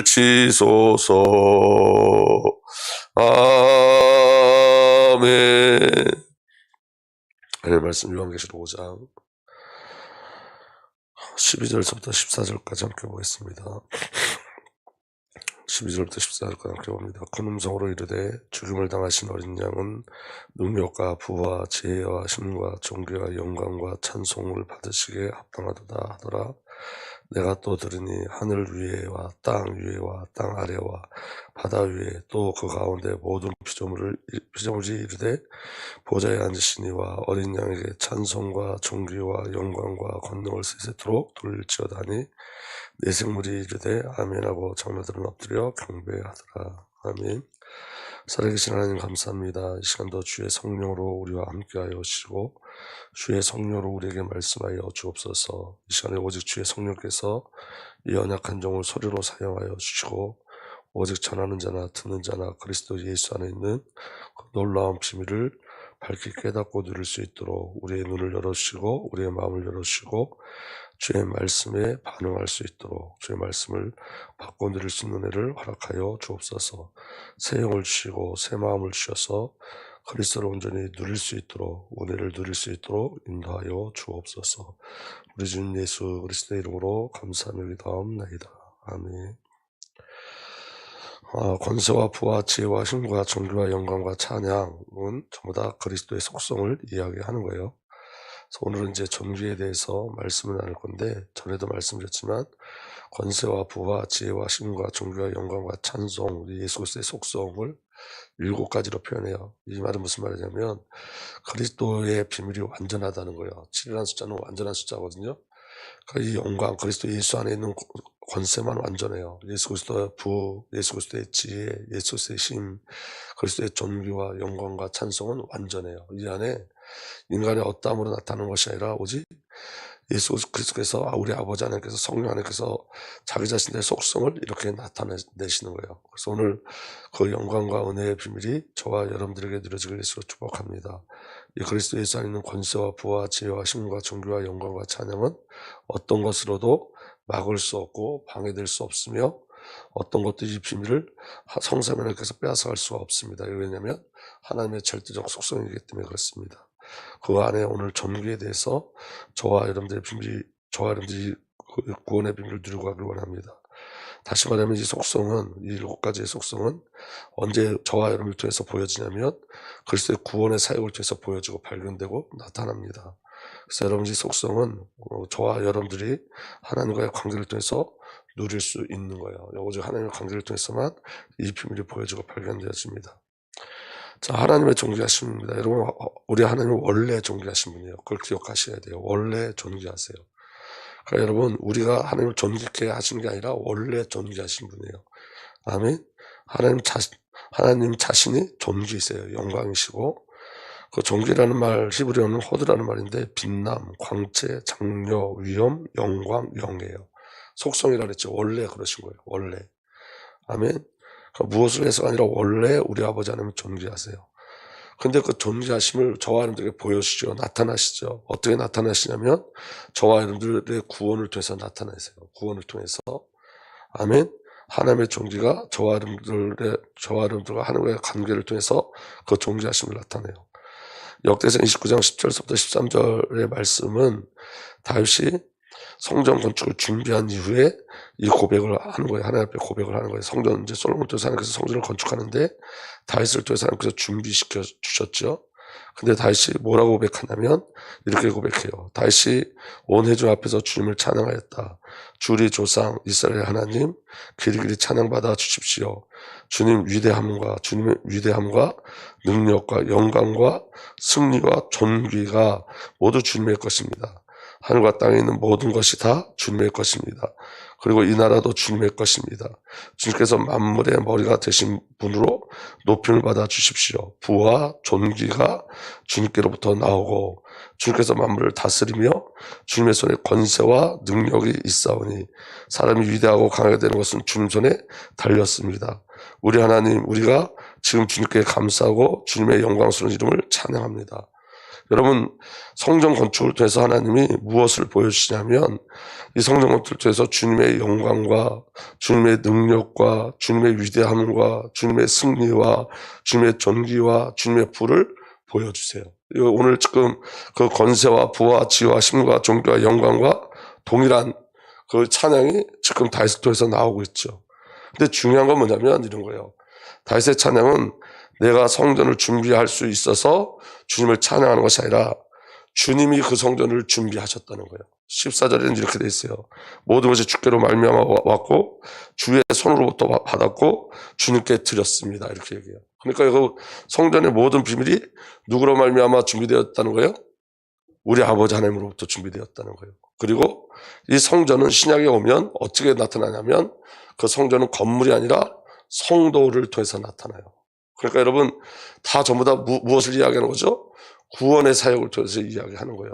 치소서. 아멘. 하나님의 말씀 요한계시록 5장 12절부터 14절까지 함께 보겠습니다. 12절부터 14절까지 함께 봅니다. 큰 음성으로 이르되 죽임을 당하신 어린 양은 능력과 부와 지혜와 힘과 존귀와 영광과 찬송을 받으시기에 합당하도다 하더라. 내가 또 들으니 하늘 위에와 땅 위에와 땅 아래와 바다 위에 또 그 가운데 모든 피조물이 이르되 보좌에 앉으시니와 어린 양에게 찬송과 존귀와 영광과 권능을 세세토록 돌릴지어다니 내 생물이 이르되 아멘하고 장로들은 엎드려 경배하더라. 아멘. 살아계신 하나님 감사합니다. 이 시간도 주의 성령으로 우리와 함께하여 오시고 주의 성령으로 우리에게 말씀하여 주옵소서. 이 시간에 오직 주의 성령께서 이 연약한 종을 소리로 사용하여 주시고 오직 전하는 자나 듣는 자나 그리스도 예수 안에 있는 그 놀라운 비밀을 밝히 깨닫고 누릴 수 있도록 우리의 눈을 열어주시고 우리의 마음을 열어주시고 주의 말씀에 반응할 수 있도록 주의 말씀을 받고 누릴 수 있는 은혜를 허락하여 주옵소서. 새 영을 주시고 새 마음을 주셔서 그리스도를 온전히 누릴 수 있도록 은혜를 누릴 수 있도록 인도하여 주옵소서. 우리 주님 예수 그리스도의 이름으로 감사하며 기도하옵나이다. 아멘. 권세와 부와 지혜와 힘과 존귀와 영광과 찬양은 전부 다 그리스도의 속성을 이야기하는 거예요. 그래서 오늘은 이제 존귀에 대해서 말씀을 나눌 건데 전에도 말씀드렸지만 권세와 부와 지혜와 힘과 존귀와 영광과 찬송, 예수 그리스도의 속성을 7가지로 표현해요. 이 말은 무슨 말이냐면 그리스도의 비밀이 완전하다는 거예요. 7이라는 숫자는 완전한 숫자거든요. 이 영광, 그리스도 예수 안에 있는 권세만 완전해요. 예수 그리스도의 부, 예수 그리스도의 지혜, 예수 그리스도의 힘, 그리스도의 존귀와 영광과 찬송은 완전해요. 이 안에 인간의 어떠함으로 나타나는 것이 아니라 오직 예수 그리스도께서 우리 아버지 하나님께서 성령 하나님께서 자기 자신의 속성을 이렇게 나타내시는 거예요. 그래서 오늘 그 영광과 은혜의 비밀이 저와 여러분들에게 누려지길 예수로 축복합니다. 이 그리스도 예수 안에 있는 권세와 부와 지혜와 힘과 존귀와 영광과 찬양은 어떤 것으로도 막을 수 없고 방해될 수 없으며 어떤 것도 이 비밀을 성삼위 하나님께서 빼앗아갈 수가 없습니다. 왜냐하면 하나님의 절대적 속성이기 때문에 그렇습니다. 그 안에 오늘 존귀에 대해서 저와 여러분들이 구원의 비밀을 누리고 가길 원합니다. 다시 말하면 이 속성은, 이 7가지의 속성은 언제 저와 여러분을 통해서 보여지냐면 그리스도의 구원의 사역을 통해서 보여지고 발견되고 나타납니다. 그래서 여러분의 속성은 저와 여러분들이 하나님과의 관계를 통해서 누릴 수 있는 거예요. 오직 하나님의 관계를 통해서만 이 비밀이 보여지고 발견되어집니다. 자, 하나님의 존귀하심입니다. 여러분, 우리 하나님은 원래 존귀하신 분이에요. 그걸 기억하셔야 돼요. 원래 존귀하세요. 그러니까 여러분, 우리가 하나님을 존귀케 하시는 게 아니라 원래 존귀하신 분이에요. 아멘. 하나님 자신이 존귀이세요. 영광이시고, 그 존귀라는 말, 히브리어는 호드라는 말인데, 빛남, 광채, 장려, 위엄, 영광, 영예요. 속성이라 그랬죠. 원래 그러신 거예요. 원래. 아멘. 무엇을 해서가 아니라 원래 우리 아버지 하나님은 존귀하세요. 근데 그 존귀하심을 저와 여러분들에게 보여주시죠. 나타나시죠. 어떻게 나타나시냐면 저와 여러분들의 구원을 통해서 나타나세요. 구원을 통해서. 아멘. 하나님의 존귀가 저와 여러분들과 하나님과의 관계를 통해서 그 존귀하심을 나타내요. 역대상 29장 10절부터 13절의 말씀은 다윗이 성전 건축을 준비한 이후에 이 고백을 하는 거예요. 하나님 앞에 고백을 하는 거예요. 성전, 이제 솔로몬 통해서 하나님께서 성전을 건축하는데 다윗을 통해서 하나님께서 준비시켜 주셨죠. 근데 다윗이 뭐라고 고백하냐면 이렇게 고백해요. 다윗이 온 회중 앞에서 주님을 찬양하였다. 주리 조상 이스라엘 하나님 길이길이 찬양받아 주십시오. 주님의 위대함과 능력과 영광과 승리와 존귀가 모두 주님의 것입니다. 하늘과 땅에 있는 모든 것이 다 주님의 것입니다. 그리고 이 나라도 주님의 것입니다. 주님께서 만물의 머리가 되신 분으로 높임을 받아 주십시오. 부와 존귀가 주님께로부터 나오고 주님께서 만물을 다스리며 주님의 손에 권세와 능력이 있사오니 사람이 위대하고 강하게 되는 것은 주님 손에 달렸습니다. 우리 하나님, 우리가 지금 주님께 감사하고 주님의 영광스러운 이름을 찬양합니다. 여러분, 성전 건축을 통해서 하나님이 무엇을 보여주시냐면 이 성전 건축을 통해서 주님의 영광과 주님의 능력과 주님의 위대함과 주님의 승리와 주님의 존귀와 주님의 부를 보여주세요. 오늘 지금 그 권세와 부와 지와 힘과 존귀와 영광과 동일한 그 찬양이 지금 다윗을 통해서 나오고 있죠. 근데 중요한 건 뭐냐면 이런 거예요. 다윗의 찬양은 내가 성전을 준비할 수 있어서 주님을 찬양하는 것이 아니라 주님이 그 성전을 준비하셨다는 거예요. 14절에는 이렇게 돼 있어요. 모든 것이 주께로 말미암아 왔고 주의 손으로부터 받았고 주님께 드렸습니다. 이렇게 얘기해요. 그러니까 그 성전의 모든 비밀이 누구로 말미암아 준비되었다는 거예요? 우리 아버지 하나님으로부터 준비되었다는 거예요. 그리고 이 성전은 신약에 오면 어떻게 나타나냐면 그 성전은 건물이 아니라 성도를 통해서 나타나요. 그러니까 여러분 다 전부 다 무엇을 이야기하는 거죠? 구원의 사역을 통해서 이야기하는 거예요.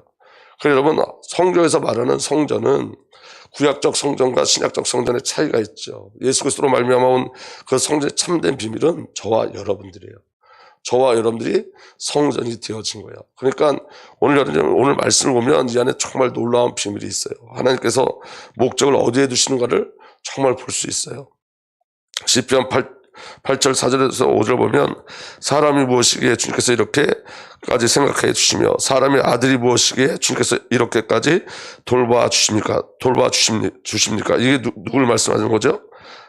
그래서 여러분 성경에서 말하는 성전은 구약적 성전과 신약적 성전의 차이가 있죠. 예수 그리스도로 말미암아 온 그 성전의 참된 비밀은 저와 여러분들이에요. 저와 여러분들이 성전이 되어진 거예요. 그러니까 오늘 말씀을 보면 이 안에 정말 놀라운 비밀이 있어요. 하나님께서 목적을 어디에 두시는가를 정말 볼 수 있어요. 시편 8절 4절에서 5절 보면 사람이 무엇이기에 주님께서 이렇게까지 생각해 주시며 사람의 아들이 무엇이기에 주님께서 이렇게까지 돌봐주십니까? 이게 누굴 말씀하는 거죠?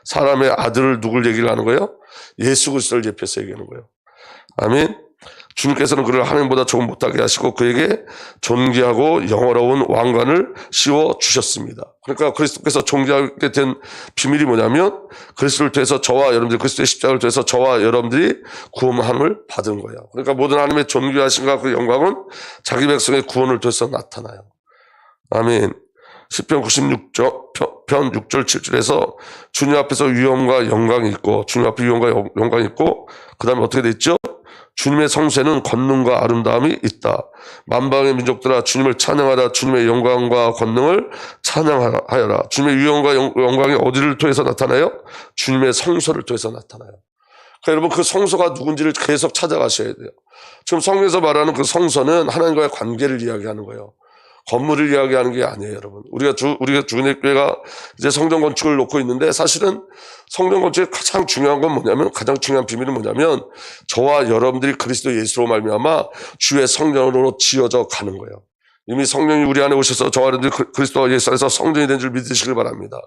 사람의 아들을 누굴 얘기를 하는 거예요? 예수 그리스도를 예표해서 얘기하는 거예요. 아멘. 주님께서는 그를 하나님보다 조금 못하게 하시고 그에게 존귀하고 영화로운 왕관을 씌워 주셨습니다. 그러니까 그리스도께서 존귀하게 된 비밀이 뭐냐면 그리스도를 통해서 저와 여러분들이 그리스도의 십자가를 통해서 저와 여러분들이 구원함을 받은 거예요. 그러니까 모든 하나님의 존귀하심과 그 영광은 자기 백성의 구원을 통해서 나타나요. 아멘. 시편 96편 6절 7절에서 주님 앞에서 위엄과 영광이 있고 주님 앞에 위엄과 영광이 있고 그 다음에 어떻게 돼 있죠? 주님의 성소에는 권능과 아름다움이 있다. 만방의 민족들아 주님을 찬양하라. 주님의 영광과 권능을 찬양하여라. 주님의 위엄과 영광이 어디를 통해서 나타나요? 주님의 성소를 통해서 나타나요. 그러니까 여러분 그 성소가 누군지를 계속 찾아가셔야 돼요. 지금 성경에서 말하는 그 성소는 하나님과의 관계를 이야기하는 거예요. 건물을 이야기하는 게 아니에요, 여러분. 우리가 주은혜교회가 이제 성전 건축을 놓고 있는데 사실은 성전 건축의 가장 중요한 건 뭐냐면 가장 중요한 비밀은 뭐냐면 저와 여러분들이 그리스도 예수로 말미암아 주의 성전으로 지어져 가는 거예요. 이미 성령이 우리 안에 오셔서 저와 여러분들이 그리스도와 예수 안에서 성전이 된 줄 믿으시길 바랍니다.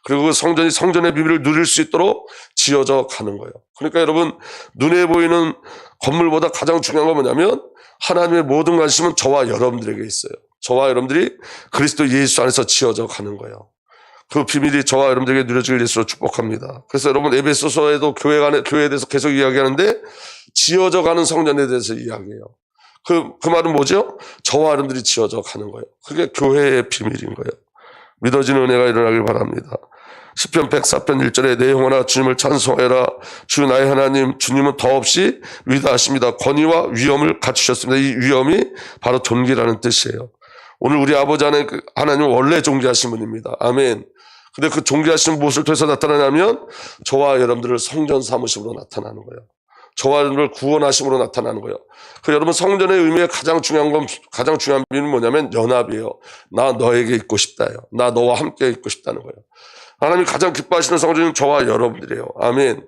그리고 그 성전이 성전의 비밀을 누릴 수 있도록 지어져 가는 거예요. 그러니까 여러분 눈에 보이는 건물보다 가장 중요한 건 뭐냐면 하나님의 모든 관심은 저와 여러분들에게 있어요. 저와 여러분들이 그리스도 예수 안에서 지어져 가는 거예요. 그 비밀이 저와 여러분들에게 누려지길 예수로 축복합니다. 그래서 여러분 에베소서에도 교회에 대해서 계속 이야기하는데 지어져 가는 성전에 대해서 이야기해요. 그 말은 뭐죠? 저와 여러분들이 지어져 가는 거예요. 그게 교회의 비밀인 거예요. 믿어지는 은혜가 일어나길 바랍니다. 시편 104편 1절에 내 영혼아 주님을 찬송하여라. 주 나의 하나님 주님은 더없이 위대하십니다. 권위와 위엄을 갖추셨습니다. 이 위엄이 바로 존귀라는 뜻이에요. 오늘 우리 아버지 하나님은 원래 존귀하신 분입니다. 아멘. 근데 그 존귀하신 무엇을 통해서 나타나냐면 저와 여러분들을 성전 삼으심으로 나타나는 거예요. 저와 여러분을 구원하심으로 나타나는 거예요. 그 여러분 성전의 의미의 가장 중요한 비밀은 뭐냐면 연합이에요. 나 너에게 있고 싶다요. 나 너와 함께 있고 싶다는 거예요. 하나님이 가장 기뻐하시는 성전은 저와 여러분들이에요. 아멘.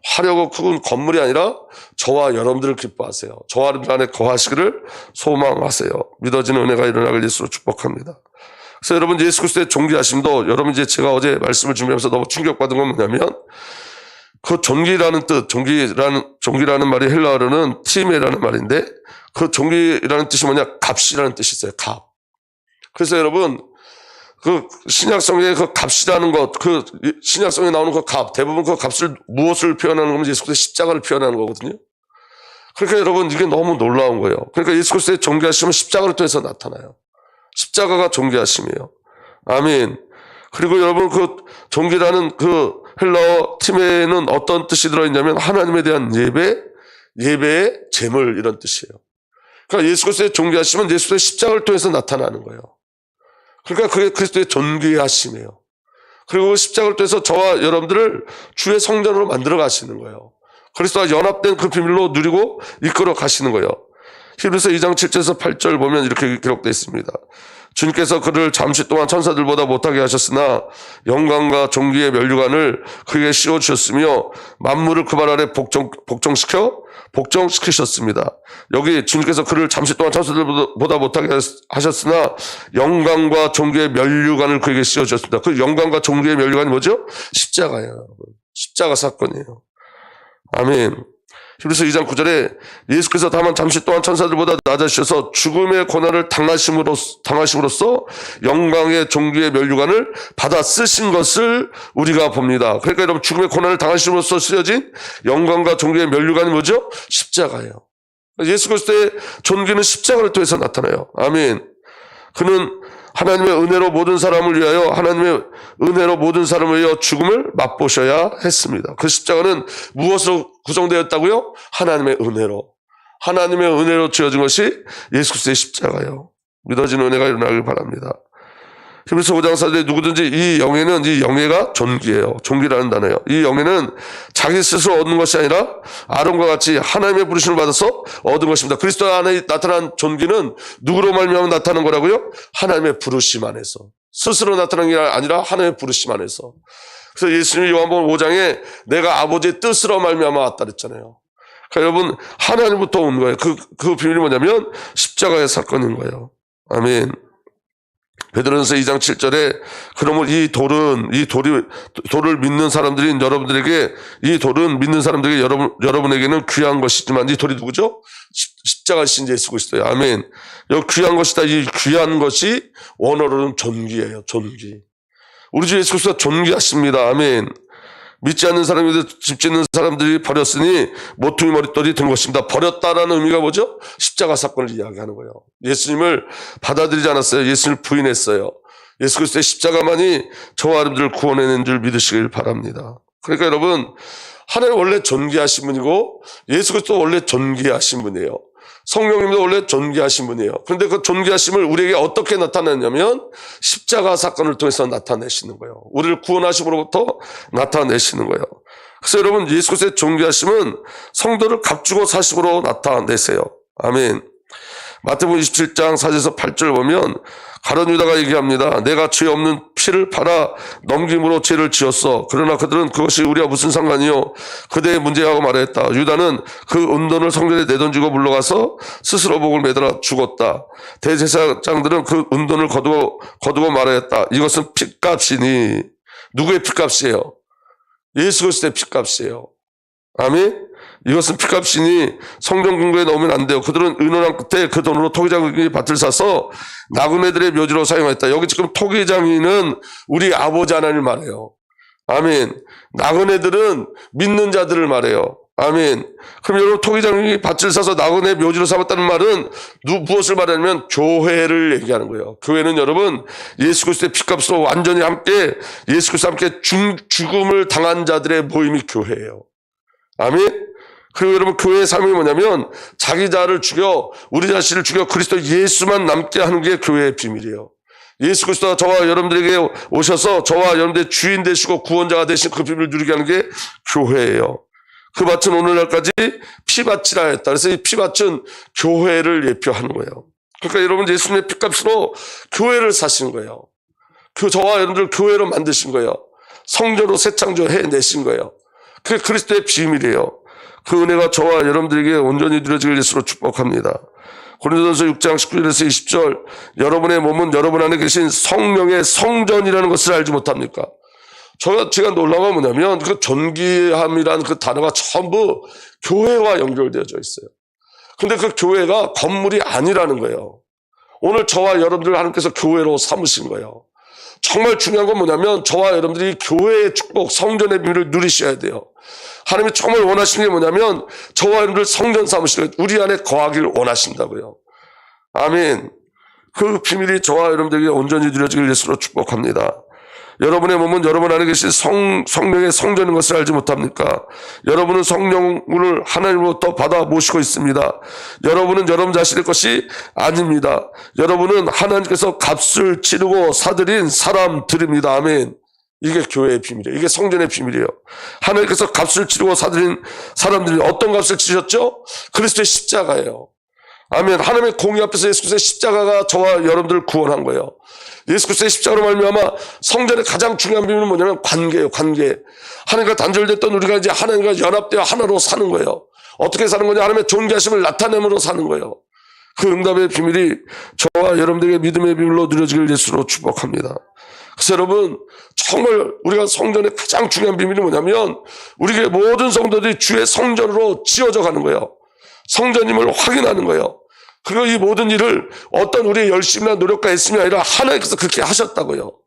화려하고 큰 건물이 아니라 저와 여러분들을 기뻐하세요. 저와 여러분들 안에 거하시기를 소망하세요. 믿어지는 은혜가 일어나길 예수로 축복합니다. 그래서 여러분 예수 그리스도의 존귀하심도 여러분 이제 제가 어제 말씀을 준비하면서 너무 충격받은 건 뭐냐면 그 존귀라는 뜻, 존귀라는 말이 헬라어로는 티메라는 말인데 그 존귀라는 뜻이 뭐냐? 값이라는 뜻이 있어요. 값. 그래서 여러분 그 신약성의 그 값이라는 것, 그 신약성에 나오는 그 값, 대부분 그 값을 무엇을 표현하는 거면 예수 그리스도의 십자가를 표현하는 거거든요. 그러니까 여러분 이게 너무 놀라운 거예요. 그러니까 예수 그리스도의 존귀하심은 십자가를 통해서 나타나요. 십자가가 존귀하심이에요. 아멘. 그리고 여러분 그 존귀라는 그 헬라어 팀에는 어떤 뜻이 들어있냐면 하나님에 대한 예배의 제물 이런 뜻이에요. 그러니까 예수 그리스도의 존귀하심은 예수 그리스도의 십자가를 통해서 나타나는 거예요. 그러니까 그게 그리스도의 존귀하심이에요. 그리고 십자가를 통해서 저와 여러분들을 주의 성전으로 만들어 가시는 거예요. 그리스도와 연합된 그 비밀로 누리고 이끌어 가시는 거예요. 히브리서 2장 7절에서 8절 보면 이렇게 기록되어 있습니다. 주님께서 그를 잠시 동안 천사들보다 못하게 하셨으나 영광과 존귀의 면류관을 그에게 씌워주셨으며 만물을 그 발 아래 복종시키셨습니다. 여기 주님께서 그를 잠시 동안 천사들보다 못하게 하셨으나 영광과 존귀의 면류관을 그에게 씌워주셨습니다. 그 영광과 존귀의 면류관이 뭐죠? 십자가예요. 십자가 사건이에요. 아멘. 히브리서 2장 9절에 예수께서 다만 잠시 동안 천사들보다 낮아지셔서 죽음의 고난을 당하심으로써 영광의 존귀의 면류관을 받아 쓰신 것을 우리가 봅니다. 그러니까 여러분, 죽음의 고난을 당하심으로써 쓰여진 영광과 존귀의 면류관이 뭐죠? 십자가예요. 예수 그리스도의 존귀는 십자가를 통해서 나타나요. 아멘. 그는 하나님의 은혜로 모든 사람을 위하여 죽음을 맛보셔야 했습니다. 그 십자가는 무엇으로 구성되었다고요? 하나님의 은혜로 지어진 것이 예수 그리스도의 십자가예요. 믿어지는 은혜가 일어나길 바랍니다. 히브리서 5장 4절에 누구든지 이 영예가 존귀예요. 존귀라는 단어예요. 이 영예는 자기 스스로 얻는 것이 아니라 아론과 같이 하나님의 부르심을 받아서 얻은 것입니다. 그리스도 안에 나타난 존귀는 누구로 말미암아 나타나는 거라고요? 하나님의 부르심 안에서. 스스로 나타나는 게 아니라 하나님의 부르심 안에서. 그래서 예수님이 요한복음 5장에 내가 아버지의 뜻으로 말미암아 왔다 그랬잖아요. 그러니까 여러분, 하나님부터 온 거예요. 그 비밀이 뭐냐면 십자가의 사건인 거예요. 아멘. 베드로전서 2장 7절에 그러므로 이 돌을 믿는 사람들인 여러분들에게, 이 돌은 믿는 사람들에게 여러분에게는 귀한 것이지만, 이 돌이 누구죠? 십자가신 예수 그리스도예요. 아멘. 여기 귀한 것이다. 이 귀한 것이 원어로는 존귀예요. 존귀. 우리 주 예수 그리스도가 존귀하십니다. 아멘. 믿지 않는 사람이 집 짓는 사람들이 버렸으니 모퉁이 머릿돌이 된 것입니다. 버렸다라는 의미가 뭐죠? 십자가 사건을 이야기하는 거예요. 예수님을 받아들이지 않았어요. 예수님을 부인했어요. 예수 그리스도의 십자가만이 저와 여러분들을 구원해낸 줄 믿으시길 바랍니다. 그러니까 여러분, 하나님 원래 존귀하신 분이고 예수 그리스도 원래 존귀하신 분이에요. 성령님도 원래 존귀하신 분이에요. 그런데 그 존귀하심을 우리에게 어떻게 나타내냐면 십자가 사건을 통해서 나타내시는 거예요. 우리를 구원하심으로부터 나타내시는 거예요. 그래서 여러분, 예수 그리스도의 존귀하심은 성도를 값주고 사심으로 나타내세요. 아멘. 마태복음 27장 4절에서 8절 보면 가룟 유다가 얘기합니다. 내가 죄 없는 피를 팔아 넘김으로 죄를 지었어. 그러나 그들은 그것이 우리와 무슨 상관이요? 그대의 문제하고 말했다. 유다는 그 은돈을 성전에 내던지고 물러가서 스스로 목을 매달아 죽었다. 대제사장들은 그 은돈을 거두고 말했다. 이것은 핏값이니. 누구의 핏값이에요? 예수 그리스도의 핏값이에요. 아멘. 이것은 핏값이니 성전 금고에 넣으면 안 돼요. 그들은 의논한 끝에 그 돈으로 토기장이 밭을 사서 나그네들의 묘지로 사용했다. 여기 지금 토기장이는 우리 아버지 하나님을 말해요. 아멘. 나그네들은 믿는 자들을 말해요. 아멘. 그럼 여러분, 토기장이 밭을 사서 나그네 묘지로 삼았다는 말은 무엇을 말하냐면 교회를 얘기하는 거예요. 교회는 여러분, 예수 그리스도의 핏값으로 완전히 함께, 예수 그리스도와 함께 죽음을 당한 자들의 모임이 교회예요. 아멘. 그리고 여러분, 교회의 삶이 뭐냐면 자기 자를 죽여, 우리 자신을 죽여 그리스도 예수만 남게 하는 게 교회의 비밀이에요. 예수 그리스도가 저와 여러분들에게 오셔서 저와 여러분들의 주인 되시고 구원자가 되신 그 비밀을 누리게 하는 게 교회예요. 그 밭은 오늘날까지 피밭이라 했다. 그래서 이 피밭은 교회를 예표하는 거예요. 그러니까 여러분, 예수님의 핏값으로 교회를 사신 거예요. 저와 여러분들 교회로 만드신 거예요. 성전으로 새 창조해내신 거예요. 그게 그리스도의 비밀이에요. 그 은혜가 저와 여러분들에게 온전히 누려지길 예수로 축복합니다. 고린도전서 6장 19절에서 20절, 여러분의 몸은 여러분 안에 계신 성령의 성전이라는 것을 알지 못합니까? 제가 놀라운 건 뭐냐면 그 존귀함이라는 그 단어가 전부 교회와 연결되어져 있어요. 근데 그 교회가 건물이 아니라는 거예요. 오늘 저와 여러분들 하나님께서 교회로 삼으신 거예요. 정말 중요한 건 뭐냐면 저와 여러분들이 교회의 축복, 성전의 비밀을 누리셔야 돼요. 하나님이 정말 원하시는 게 뭐냐면 저와 여러분들 성전 삼으시는, 우리 안에 거하기를 원하신다고요. 아멘. 그 비밀이 저와 여러분들에게 온전히 누려지길 예수로 축복합니다. 여러분의 몸은 여러분 안에 계신 성령의 성전인 것을 알지 못합니까? 여러분은 성령을 하나님으로부터 받아 모시고 있습니다. 여러분은 여러분 자신의 것이 아닙니다. 여러분은 하나님께서 값을 치르고 사들인 사람들입니다. 아멘. 이게 교회의 비밀이에요. 이게 성전의 비밀이에요. 하나님께서 값을 치르고 사들인 사람들이 어떤 값을 치르셨죠? 그리스도의 십자가예요. 아멘. 하나님의 공의 앞에서 예수 그리스도의 십자가가 저와 여러분들을 구원한 거예요. 예수 그리스도의 십자가로 말미암아 성전의 가장 중요한 비밀은 뭐냐면 관계예요. 관계. 하나님과 단절됐던 우리가 이제 하나님과 연합되어 하나로 사는 거예요. 어떻게 사는 거냐? 하나님의 존귀하심을 나타내므로 사는 거예요. 그 응답의 비밀이 저와 여러분들에게 믿음의 비밀로 누려지길 예수로 축복합니다. 그래서 여러분, 정말 우리가 성전의 가장 중요한 비밀이 뭐냐면 우리의 모든 성도들이 주의 성전으로 지어져 가는 거예요. 성전임을 확인하는 거예요. 그리고 이 모든 일을 어떤 우리의 열심이나 노력과 애씀이 아니라 하나님께서 그렇게 하셨다고요.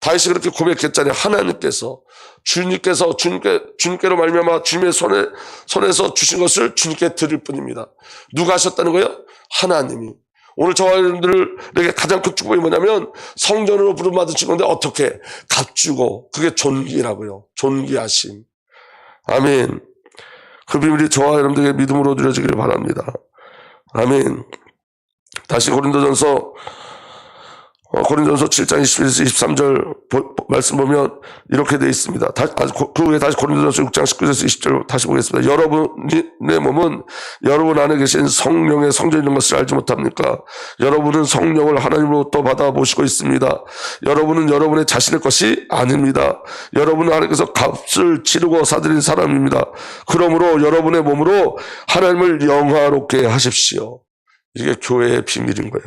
다윗이 그렇게 고백했잖아요. 하나님께서 주님께로 말미암아 주님의 손에서 주신 것을 주님께 드릴 뿐입니다. 누가 하셨다는 거예요? 하나님이. 오늘 저와 여러분들에게 가장 큰 축복이 뭐냐면 성전으로 부름받으신 건데 어떻게? 값주고. 그게 존귀라고요. 존귀하심. 아멘. 그 비밀이 저와 여러분들에게 믿음으로 누려지길 바랍니다. 아멘. 다시 고린도전서 7장 21에서 23절 말씀 보면 이렇게 되어 있습니다. 그 후에 다시 고린도전서 6장 19에서 20절 다시 보겠습니다. 여러분의 몸은 여러분 안에 계신 성령의 성전인 것을 알지 못합니까? 여러분은 성령을 하나님으로부터 받아 모시고 있습니다. 여러분은 여러분의 자신의 것이 아닙니다. 여러분은 하나님께서 값을 치르고 사들인 사람입니다. 그러므로 여러분의 몸으로 하나님을 영화롭게 하십시오. 이게 교회의 비밀인 거예요.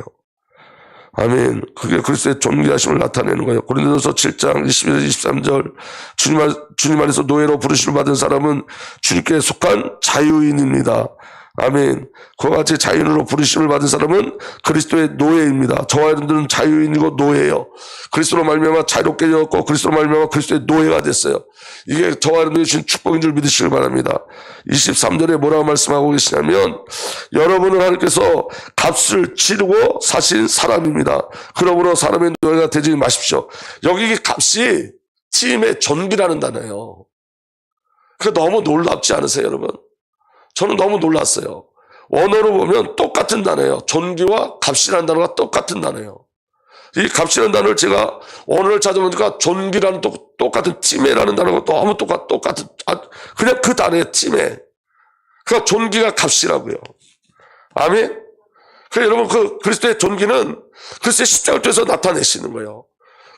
아멘. 그게 그리스도의 존귀하심을 나타내는 거예요. 고린도전서 7장 21에서 23절 주님 안에서 노예로 부르심을 받은 사람은 주님께 속한 자유인입니다. 아멘. 그와 같이 자유인으로 부르심을 받은 사람은 그리스도의 노예입니다. 저와 여러분들은 자유인이고 노예예요. 그리스도로 말미암아 자유롭게 되었고 그리스도로 말미암아 그리스도의 노예가 됐어요. 이게 저와 여러분들이 주신 축복인 줄 믿으시길 바랍니다. 23절에 뭐라고 말씀하고 계시냐면 여러분은 하나님께서 값을 치르고 사신 사람입니다. 그러므로 사람의 노예가 되지 마십시오. 여기 값이 치임의 존귀라는 단어예요. 그 너무 놀랍지 않으세요, 여러분? 저는 너무 놀랐어요. 원어로 보면 똑같은 단어예요. 존귀와 값이라는 단어가 똑같은 단어예요. 이 값이라는 단어를 제가 원어를 찾아보니까 존귀라는 똑같은 찜해라는 단어가 너무 똑같은 그냥 그 단어의 찜해. 그러니까 존귀가 값이라고요. 아멘. 그래서 여러분 그 그리스도의 존귀는 그리스도의 십자가를 통해서 나타내시는 거예요.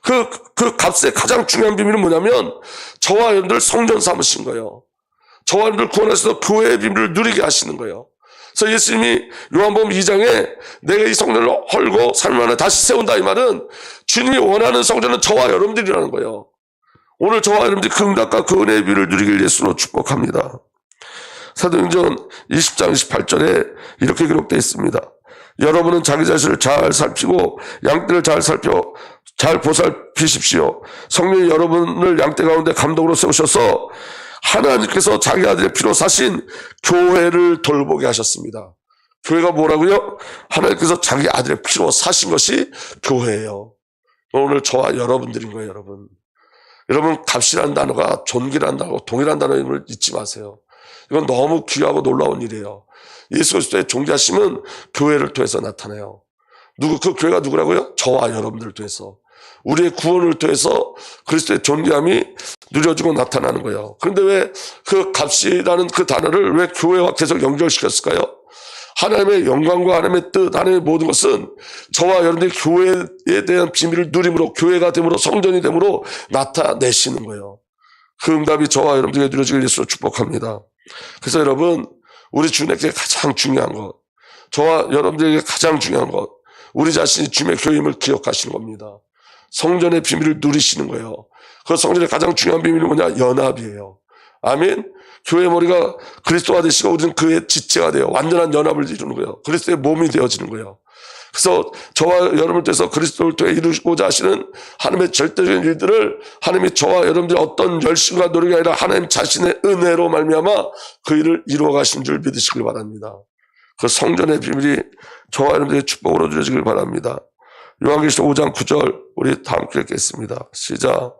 그 값의 가장 중요한 비밀은 뭐냐면 저와 여러분들 성전 삼으신 거예요. 저와 여러분들 구원하셔서 교회의 비밀을 누리게 하시는 거예요. 그래서 예수님이 요한복음 2장에 내가 이 성전을 헐고 3일 만에 다시 세운다 이 말은 주님이 원하는 성전은 저와 여러분들이라는 거예요. 오늘 저와 여러분들이 그 응답과 그 은혜의 비밀을 누리길 예수로 축복합니다. 사도행전 20장 28절에 이렇게 기록되어 있습니다. 여러분은 자기 자신을 잘 살피고 양떼를 잘 보살피십시오. 성령이 여러분을 양떼 가운데 감독으로 세우셔서 하나님께서 자기 아들의 피로 사신 교회를 돌보게 하셨습니다. 교회가 뭐라고요? 하나님께서 자기 아들의 피로 사신 것이 교회예요. 오늘 저와 여러분들인 거예요, 여러분. 여러분, 값이라는 단어가 존귀라는 단어고 동일한 단어임을 잊지 마세요. 이건 너무 귀하고 놀라운 일이에요. 예수 그리스도의 존귀하심은 교회를 통해서 나타나요. 그 교회가 누구라고요? 저와 여러분들을 통해서. 우리의 구원을 통해서 그리스도의 존귀함이 누려지고 나타나는 거예요. 그런데 왜 그 값이라는 그 단어를 왜 교회와 계속 연결시켰을까요? 하나님의 영광과 하나님의 뜻, 하나님의 모든 것은 저와 여러분들이 교회에 대한 비밀을 누림으로 교회가 됨으로 성전이 됨으로 나타내시는 거예요. 그 응답이 저와 여러분들에게 누려지길 예수로 축복합니다. 그래서 여러분 우리 주님께 가장 중요한 것, 저와 여러분들에게 가장 중요한 것, 우리 자신이 주님의 교회임을 기억하시는 겁니다. 성전의 비밀을 누리시는 거예요. 그 성전의 가장 중요한 비밀은 뭐냐? 연합이에요. 아멘. 교회의 머리가 그리스도가 되시고 우리는 그의 지체가 돼요. 완전한 연합을 이루는 거예요. 그리스도의 몸이 되어지는 거예요. 그래서 저와 여러분을 통해서 그리스도를 통해 이루고자 하시는 하나님의 절대적인 일들을 하나님이 저와 여러분들의 어떤 열심과 노력이 아니라 하나님 자신의 은혜로 말미암아 그 일을 이루어 가신 줄 믿으시길 바랍니다. 그 성전의 비밀이 저와 여러분들의 축복으로 누려지길 바랍니다. 요한계시록 5장 9절 우리 다 함께 읽겠습니다. 시작.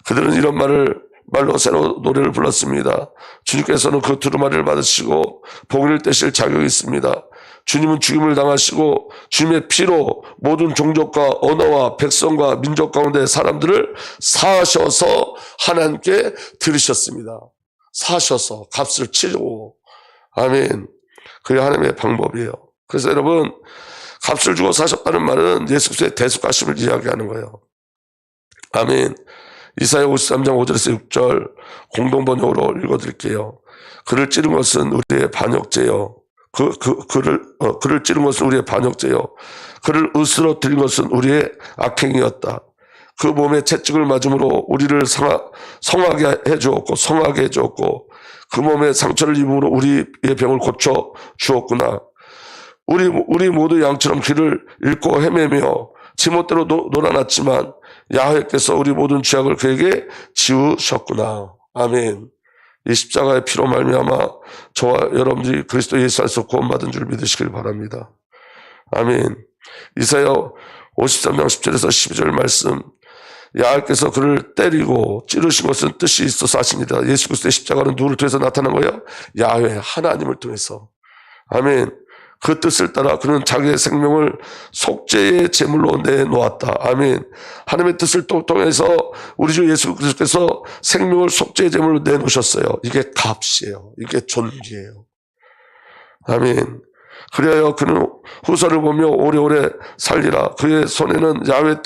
그들은 이런 말로 새로 노래를 불렀습니다. 주님께서는 그 두루마리를 받으시고 복을 떼실 자격이 있습니다. 주님은 죽임을 당하시고 주님의 피로 모든 종족과 언어와 백성과 민족 가운데 사람들을 사셔서 하나님께 드리셨습니다. 사셔서 값을 치르고. 아멘. 그게 하나님의 방법이에요. 그래서 여러분, 값을 주고 사셨다는 말은 예수 그리스도의 대속하심을 이야기하는 거예요. 아멘. 이사야 53장 5절에서 6절 공동번역으로 읽어드릴게요. 그를 찌른 것은 우리의 반역죄요. 그를 찌른 것은 우리의 반역죄요. 그를 으스러뜨린 것은 우리의 악행이었다. 그 몸에 채찍을 맞음으로 우리를 성하게 해주었고 그 몸에 상처를 입음으로 우리의 병을 고쳐 주었구나. 우리 모두 양처럼 길을 잃고 헤매며 지멋대로 놀아났지만 야훼께서 우리 모든 죄악을 그에게 지우셨구나. 아멘. 이 십자가의 피로 말미암아 저와 여러분들이 그리스도 예수 안에서 구원받은 줄 믿으시길 바랍니다. 아멘. 이사야 53장 10절에서 12절 말씀, 야훼께서 그를 때리고 찌르신 것은 뜻이 있어서 하십니다. 예수 그리스도의 십자가는 누구를 통해서 나타난 거예요? 야훼 하나님을 통해서. 아멘. 그 뜻을 따라 그는 자기의 생명을 속죄의 제물로 내놓았다. 아멘. 하나님의 뜻을 통해서 우리 주 예수 그리스도께서 생명을 속죄의 제물로 내놓으셨어요. 이게 값이에요. 이게 존귀예요. 아멘. 그리하여 그는 후사를 보며 오래오래 살리라. 그의 손에서 야훼의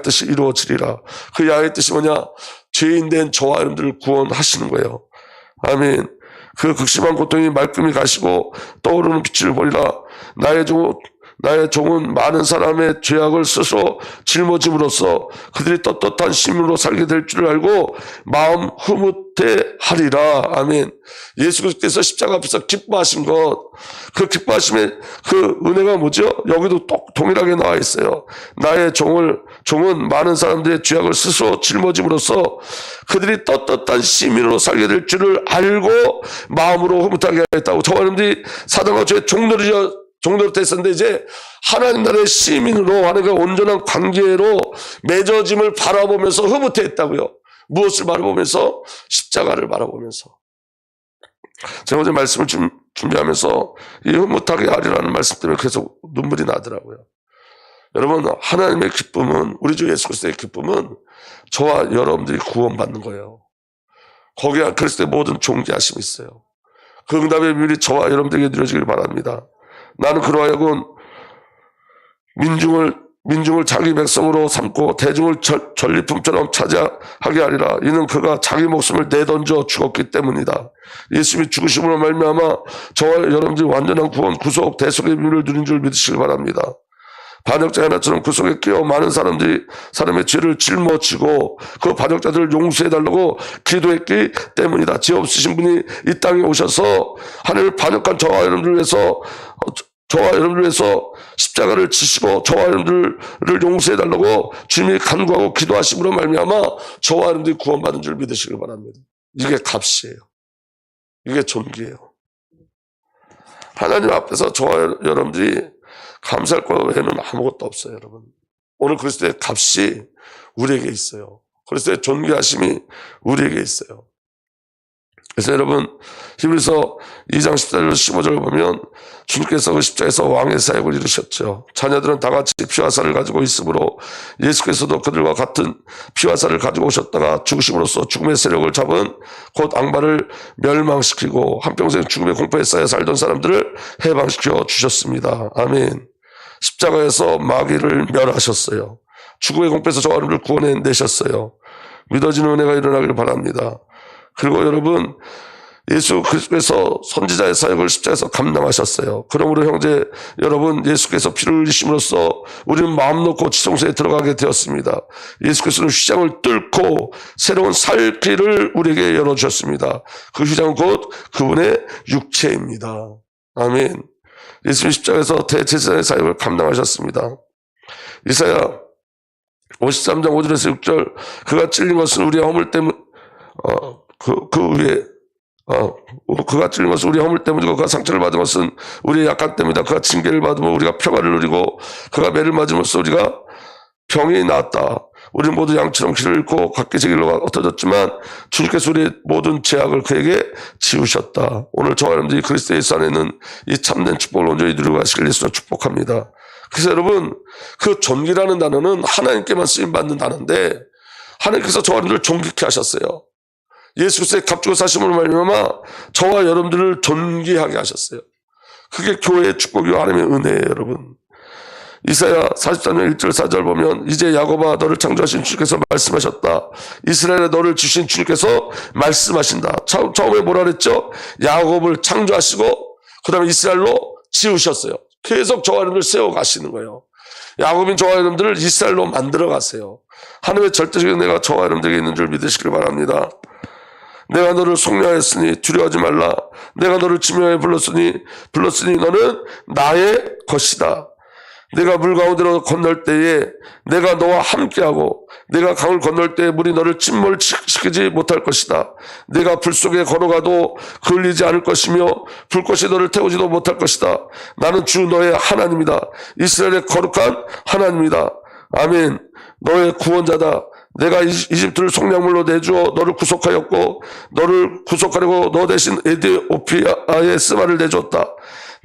뜻이 이루어지리라. 그 야훼의 뜻이 뭐냐? 죄인된 저와 여러분들을 구원하시는 거예요. 아멘. 그 극심한 고통이 말끔히 가시고 떠오르는 빛을 보리라. 나의 종은 많은 사람의 죄악을 스스로 짊어짐으로써 그들이 떳떳한 시민으로 살게 될 줄을 알고 마음 흐뭇해하리라. 아멘. 예수 그리스도께서 십자가 앞에서 기뻐하신 것, 그 기뻐하심의 그 은혜가 뭐죠? 여기도 동일하게 나와 있어요. 나의 종은 많은 사람들의 죄악을 스스로 짊어짐으로써 그들이 떳떳한 시민으로 살게 될 줄을 알고 마음으로 흐뭇하게 하였다고. 저와 여러분들이 사단과 죄의 종노릇 했었는데 이제 하나님 나라의 시민으로 하나님과 온전한 관계로 맺어짐을 바라보면서 흐뭇해했다고요. 무엇을 바라보면서? 십자가를 바라보면서. 제가 어제 말씀을 준비하면서 이 흐뭇하게 하리라는 말씀 때문에 계속 눈물이 나더라고요. 여러분, 하나님의 기쁨은, 우리 주 예수 그리스도의 기쁨은 저와 여러분들이 구원받는 거예요. 거기에 그리스도의 모든 존귀하심이 있어요. 그 응답의 비밀이 저와 여러분들에게 누려지길 바랍니다. 나는 그로 하여금 민중을 자기 백성으로 삼고 대중을 전리품처럼 차지하게 하리라. 이는 그가 자기 목숨을 내던져 죽었기 때문이다. 예수님이 죽으심으로 말미암아 저와 여러분들이 완전한 구원, 구속, 대속의 비밀을 누린 줄 믿으시길 바랍니다. 반역자 하나처럼 그 속에 끼어 많은 사람의 죄를 짊어지고 그 반역자들을 용서해달라고 기도했기 때문이다. 죄 없으신 분이 이 땅에 오셔서 하나님을 반역한 저와 여러분들을 위해서 십자가를 지시고 저와 여러분들을 용서해달라고 주님이 간구하고 기도하심으로 말미암아 저와 여러분들이 구원받은 줄 믿으시길 바랍니다. 이게 값이에요. 이게 존귀예요. 하나님 앞에서 저와 여러분들이 감사할 것 외에는 아무것도 없어요, 여러분. 오늘 그리스도의 값이 우리에게 있어요. 그리스도의 존귀하심이 우리에게 있어요. 그래서 여러분, 히브리서 2장 14절 15절을 보면 주님께서 그 십자가에서 왕의 사역을 이루셨죠. 자녀들은 다 같이 피와 살을 가지고 있으므로 예수께서도 그들과 같은 피와 살을 가지고 오셨다가 죽으심으로써 죽음의 세력을 잡은 곧 악마를 멸망시키고 한평생 죽음의 공포에 쌓여 살던 사람들을 해방시켜 주셨습니다. 아멘. 십자가에서 마귀를 멸하셨어요. 죽음의 공포에서 저와 여러분을 구원해내셨어요. 믿어지는 은혜가 일어나길 바랍니다. 그리고 여러분, 예수 그리스도께서 선지자의 사역을 십자가에서 감당하셨어요. 그러므로 형제 여러분, 예수께서 피를 흘리심으로써 우리는 마음 놓고 지성소에 들어가게 되었습니다. 예수께서는 휘장을 뚫고 새로운 살 길을 우리에게 열어주셨습니다. 그 휘장은 곧 그분의 육체입니다. 아멘. 예수님 십자가에서 대제사장의 사역을 감당하셨습니다. 이사야 53장 5절에서 6절, 그가 찔린 것은 우리의 허물 때문, 그가 찔린 것은 우리의 허물 때문이고 그가 상처를 받은 것은 우리의 약한 때문이다. 그가 징계를 받으면 우리가 평화를 누리고 그가 매를 맞음으로써 우리가 병이 나았다. 우리는 모두 양처럼 길을 잃고 각기 제 길로 흩어졌지만 주님께서 우리의 모든 죄악을 그에게 지우셨다. 오늘 저와 여러분들이 그리스도 예수 안에는 이 참된 축복을 온전히 누리고 가시길 예수로 축복합니다. 그래서 여러분, 그 존귀라는 단어는 하나님께만 쓰임받는 단어인데 하나님께서 저와 여러분들을 존귀케 하셨어요. 예수 그리스도의 값주고 사심으로 말미암아 저와 여러분들을 존귀하게 하셨어요. 그게 교회의 축복이고 하나님의 은혜예요, 여러분. 이사야 43년 1절 4절 보면 이제 야곱아 너를 창조하신 주님께서 말씀하셨다. 이스라엘에 너를 주신 주님께서 말씀하신다. 처음에 뭐라 그랬죠? 야곱을 창조하시고 그 다음에 이스라엘로 지으셨어요. 계속 저와 여러분들 세워가시는 거예요. 야곱인 저와 여러분들을 이스라엘로 만들어 가세요. 하나님의 절대적인 은혜가 저와 여러분들에게 있는 줄 믿으시길 바랍니다. 내가 너를 속량하였으니 두려워하지 말라. 내가 너를 지명하여 불렀으니 너는 나의 것이다. 내가 물 가운데로 건널 때에 내가 너와 함께하고 내가 강을 건널 때에 물이 너를 침몰시키지 못할 것이다. 내가 불 속에 걸어가도 그을리지 않을 것이며 불꽃이 너를 태우지도 못할 것이다. 나는 주 너의 하나님이다. 이스라엘의 거룩한 하나님이다. 아멘. 너의 구원자다. 내가 이집트를 속량물로 내주어 너를 구속하였고 너를 구속하려고 너 대신 에티오피아의 스마를 내줬다.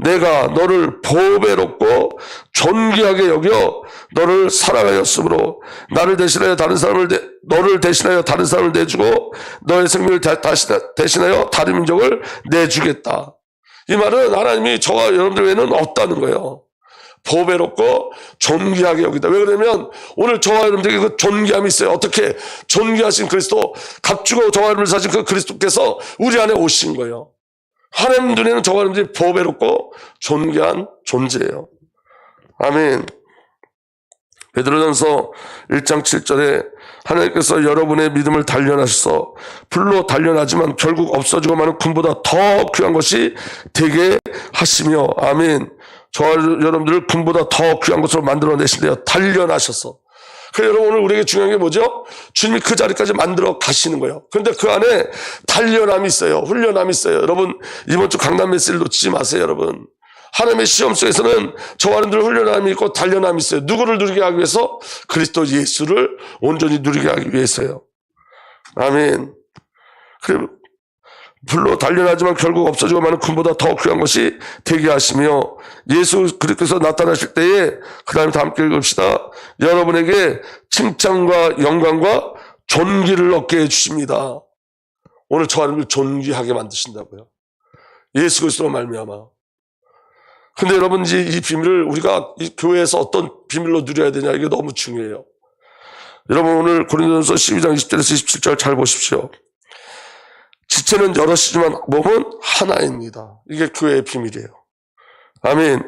내가 너를 보배롭고 존귀하게 여겨 너를 사랑하였으므로 너를 대신하여 다른 사람을 내주고 너의 생명을 대신하여 다른 민족을 내주겠다. 이 말은 하나님이 저와 여러분들 외에는 없다는 거예요. 보배롭고 존귀하게 여기다. 왜 그러냐면 오늘 저와 여러분들에게 그 존귀함이 있어요. 어떻게? 존귀하신 그리스도, 값주고 저와 여러분을 사신 그 그리스도께서 우리 안에 오신 거예요. 하나님 눈에는 저와 여러분들이 보배롭고 존귀한 존재예요. 아멘. 베드로전서 1장 7절에 하나님께서 여러분의 믿음을 단련하셔서 불로 단련하지만 결국 없어지고 마는 금보다 더 귀한 것이 되게 하시며, 아멘. 저와 여러분들을 금보다 더 귀한 것으로 만들어내신대요. 단련하셔서. 그래서 여러분 오늘 우리에게 중요한 게 뭐죠? 주님이 그 자리까지 만들어 가시는 거예요. 그런데 그 안에 단련함이 있어요. 훈련함이 있어요. 여러분 이번 주 강남 메시지를 놓치지 마세요. 여러분 하나님의 시험 속에서는 저와 여러분들 훈련함이 있고 단련함이 있어요. 누구를 누리게 하기 위해서? 그리스도 예수를 온전히 누리게 하기 위해서요. 아멘. 그리고 불로 단련하지만 결국 없어지고 마는 금보다 더 귀한 것이 되게 하시며 예수 그리스도께서 나타나실 때에 그 다음에 다 함께 읽읍시다. 여러분에게 칭찬과 영광과 존귀를 얻게 해주십니다. 오늘 저와 여러분을 존귀하게 만드신다고요. 예수 그리스도로 말미암아. 근데 여러분 이 비밀을 우리가 이 교회에서 어떤 비밀로 누려야 되냐, 이게 너무 중요해요. 여러분 오늘 고린도전서 12장 20절에서 27절 잘 보십시오. 지체는 여럿이지만 몸은 하나입니다. 이게 교회의 비밀이에요. 아멘.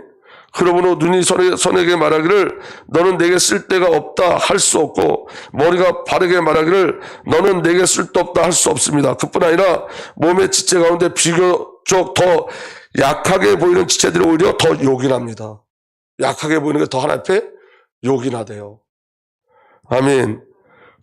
그러므로 눈이 손에게 말하기를 너는 내게 쓸데가 없다 할 수 없고 머리가 바르게 말하기를 너는 내게 쓸데없다 할 수 없습니다. 그뿐 아니라 몸의 지체 가운데 비교적 더 약하게 보이는 지체들이 오히려 더 요긴합니다. 약하게 보이는 게 더 하나님 앞에 요긴하대요. 아멘.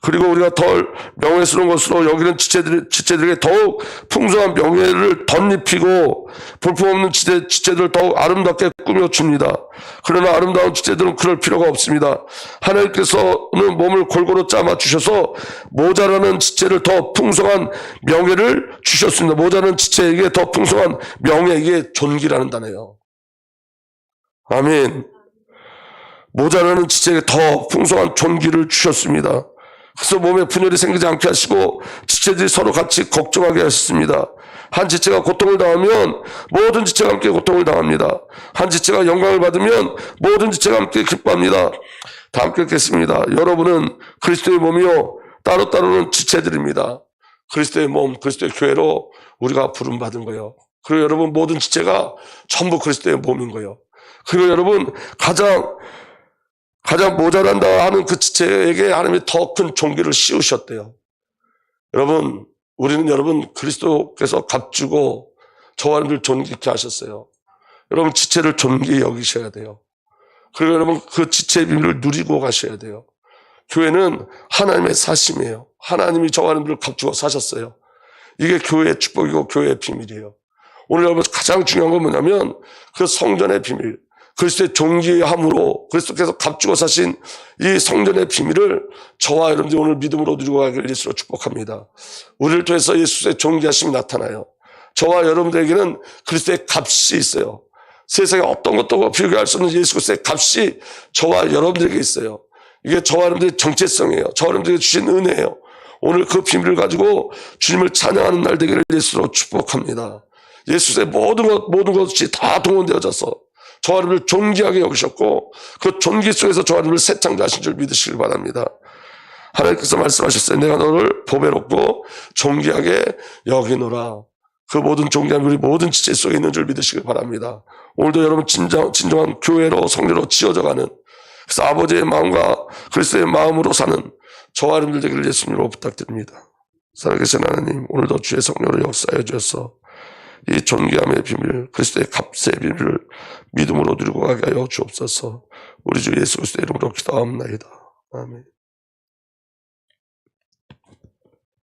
그리고 우리가 덜 명예스러운 것으로 여기는 지체들에게 더욱 풍성한 명예를 덧입히고 볼품없는 지체들을 더욱 아름답게 꾸며줍니다. 그러나 아름다운 지체들은 그럴 필요가 없습니다. 하나님께서는 몸을 골고루 짜맞추셔서 모자라는 지체를 더 풍성한 명예를 주셨습니다. 모자라는 지체에게 더 풍성한 명예, 이게 존귀라는 단어예요. 아멘. 모자라는 지체에게 더 풍성한 존귀를 주셨습니다. 그래서 몸에 분열이 생기지 않게 하시고 지체들이 서로 같이 걱정하게 하셨습니다. 한 지체가 고통을 당하면 모든 지체가 함께 고통을 당합니다. 한 지체가 영광을 받으면 모든 지체가 함께 기뻐합니다. 다 함께 읽겠습니다. 여러분은 그리스도의 몸이요 따로따로는 지체들입니다. 그리스도의 몸, 그리스도의 교회로 우리가 부름받은 거예요. 그리고 여러분 모든 지체가 전부 그리스도의 몸인 거예요. 그리고 여러분 가장 모자란다 하는 그 지체에게 하나님이 더 큰 존귀를 씌우셨대요. 여러분, 우리는 여러분 그리스도께서 값주고 저와 여러분을 존귀케 하셨어요. 여러분 지체를 존귀히 여기셔야 돼요. 그리고 여러분 그 지체의 비밀을 누리고 가셔야 돼요. 교회는 하나님의 사심이에요. 하나님이 저와 여러분을 값주고 사셨어요. 이게 교회의 축복이고 교회의 비밀이에요. 오늘 여러분 가장 중요한 건 뭐냐면 그 성전의 비밀, 그리스도의 존귀함으로 그리스도께서 값주고 사신 이 성전의 비밀을 저와 여러분들이 오늘 믿음으로 누리고 가기를 예수로 축복합니다. 우리를 통해서 예수의 존귀하심이 나타나요. 저와 여러분들에게는 그리스도의 값이 있어요. 세상에 어떤 것도 비교할 수 없는 예수 그리스도의 값이 저와 여러분들에게 있어요. 이게 저와 여러분들의 정체성이에요. 저와 여러분들에게 주신 은혜예요. 오늘 그 비밀을 가지고 주님을 찬양하는 날 되기를 예수로 축복합니다. 예수의 모든 것이 다 동원되어져서 저 하나님을 존귀하게 여기셨고 그 존귀 속에서 저 하나님을 새 창조하신 줄 믿으시길 바랍니다. 하나님께서 말씀하셨어요. 내가 너를 보배롭고 존귀하게 여기노라. 그 모든 존귀함이 우리 모든 지체 속에 있는 줄 믿으시길 바랍니다. 오늘도 여러분 진정한 교회로 성례로 지어져가는, 그래서 아버지의 마음과 그리스도의 마음으로 사는 저와 여러분들 되기를 예수님으로 부탁드립니다. 살아계신 하나님, 오늘도 주의 성령으로 역사해 주셔서 이 존귀함의 비밀, 그리스도의 값의 비밀을 믿음으로 누리고 가게 하여 주옵소서. 우리 주 예수 그리스도의 이름으로 기도하옵나이다. 아멘.